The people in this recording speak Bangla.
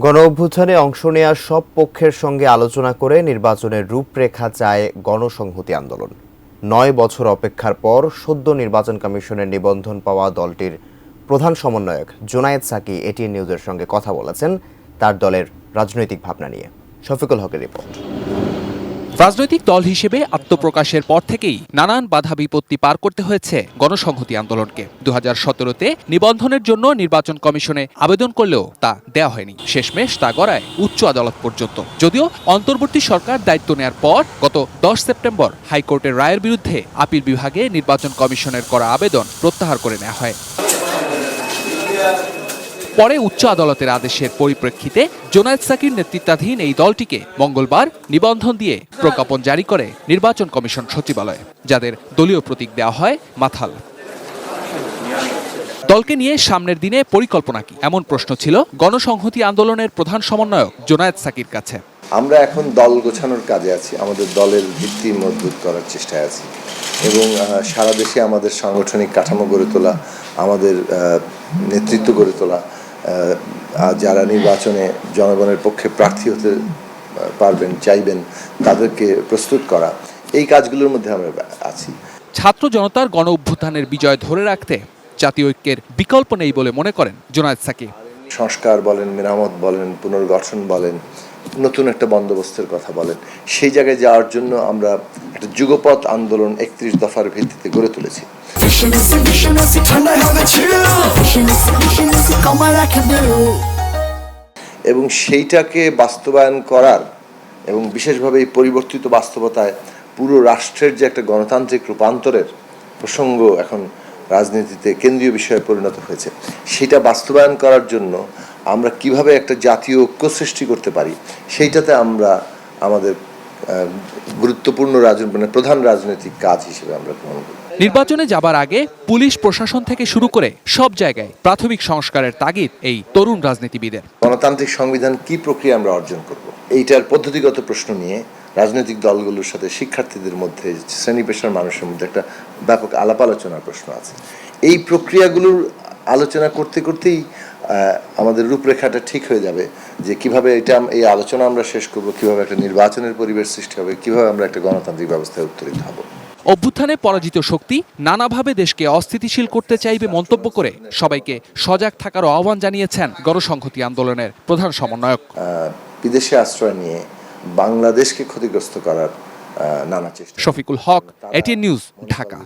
গণঅভ্যুত্থানে অংশ নেওয়া সব পক্ষের সঙ্গে আলোচনা করে নির্বাচনের রূপরেখা চায় গণসংহতি আন্দোলন। ৯ বছর অপেক্ষার পর সদ্য নির্বাচন কমিশনের নিবন্ধন পাওয়া দলটির প্রধান সমন্বয়ক জোনায়েদ সাকি এটিএন নিউজের সঙ্গে কথা বলেছেন তার দলের রাজনৈতিক ভাবনা নিয়ে। শফিকুল হকের রিপোর্ট। রাজনৈতিক দল হিসেবে আত্মপ্রকাশের পর থেকেই নানান বাধা বিপত্তি পার করতে হয়েছে গণসংহতি আন্দোলনকে। 2017-তে নিবন্ধনের জন্য নির্বাচন কমিশনে আবেদন করলেও তা দেয়া হয়নি। শেষমেশ তা গড়ায় উচ্চ আদালত পর্যন্ত। যদিও অন্তর্বর্তী সরকার দায়িত্ব নেয়ার পর গত 10 সেপ্টেম্বর হাইকোর্টের রায়ের বিরুদ্ধে আপিল বিভাগে নির্বাচন কমিশনের করা আবেদন প্রত্যাহার করে নেওয়া হয়। পরে উচ্চ আদালতের আদেশের পরিপ্রেক্ষিতে জোনায়েদ সাকির নেতৃত্বাধীন এই দলটিকে মঙ্গলবার নিবন্ধন দিয়ে প্রজ্ঞাপন জারি করে নির্বাচন কমিশন সচিবালয়, যাদের দলীয় প্রতীক দেওয়া হয় মাথাল। দলকে নিয়ে সামনের দিনে পরিকল্পনা কি, এমন প্রশ্ন ছিল গণসংহতি আন্দোলনের প্রধান সমন্বয়ক জোনায়েদ সাকির কাছে। আমরা এখন দল গোছানোর কাজে আছি, আমাদের দলের ভিত্তি মজবুত করার চেষ্টায় আছি এবং সারা দেশে আমাদের সাংগঠনিক কাঠামো গড়ে তোলা, আমাদের নেতৃত্ব গড়ে তোলা, যারা নির্বাচনে জনগণের পক্ষে প্রার্থী হতে পারবেন চাইবেন তাদেরকে প্রস্তুত করা, এই কাজগুলোর মধ্যে আমরা আছি। ছাত্র জনতার গণ অভ্যুত্থানের বিজয় ধরে রাখতে জাতীয় ঐক্যের বিকল্প নেই বলে মনে করেন জোনায়েদ সাকি। সংস্কার বলেন, মেরামত বলেন, পুনর্গঠন বলেন, নতুন একটা বন্দোবস্তের কথা বলেন, সেই জায়গায় যাওয়ার জন্য আমরা একটা যুগপৎ আন্দোলন 31 দফার ভিত্তিতে গড়ে তুলেছি এবং সেইটাকে বাস্তবায়ন করার এবং বিশেষভাবে এই পরিবর্তিত বাস্তবতায় পুরো রাষ্ট্রের যে একটা গণতান্ত্রিক রূপান্তরের প্রসঙ্গ এখন রাজনীতিতে কেন্দ্রীয় বিষয়ে পরিণত হয়েছে, সেটা বাস্তবায়ন করার জন্য আমরা কিভাবে একটা জাতীয় ঐক্য সৃষ্টি করতে পারি, সেইটাতে আমরা আমাদের গুরুত্বপূর্ণ প্রধান রাজনৈতিক কাজ হিসেবে আমরা গ্রহণ করি। নির্বাচনে যাবার আগে পুলিশ প্রশাসন থেকে শুরু করে সব জায়গায় প্রাথমিক সংস্কারের তাগিদ এই তরুণ রাজনীতিবিদের। গণতান্ত্রিক সংবিধান কি প্রক্রিয়া আমরা অর্জন করব, এইটার পদ্ধতিগত প্রশ্ন নিয়ে রাজনৈতিক দলগুলোর সাথে শিক্ষার্থীদের মধ্যে, শ্রেণী পেশার মানুষের মধ্যে একটা ব্যাপক আলাপ আলোচনার প্রশ্ন আছে। এই প্রক্রিয়াগুলোর আলোচনা করতে করতেই আমাদের রূপরেখাটা ঠিক হয়ে যাবে যে কিভাবে এই আলোচনা আমরা শেষ করব, কিভাবে একটা নির্বাচনের পরিবেশ সৃষ্টি হবে, কিভাবে আমরা একটা গণতান্ত্রিক ব্যবস্থায় উত্তরিত হব। অভ্যুত্থানে পরাজিত শক্তি নানাভাবে দেশকে অস্থিতিশীল করতে চাইবে মন্তব্য করে সবাইকে সজাগ থাকার আহ্বান জানিয়েছেন গণসংহতি আন্দোলনের প্রধান সমন্বয়ক। বিদেশে আশ্রয় নিয়ে বাংলাদেশকে ক্ষতিগ্রস্ত করার নানা চেষ্টা। শফিকুল হক, এটিএন নিউজ, ঢাকা।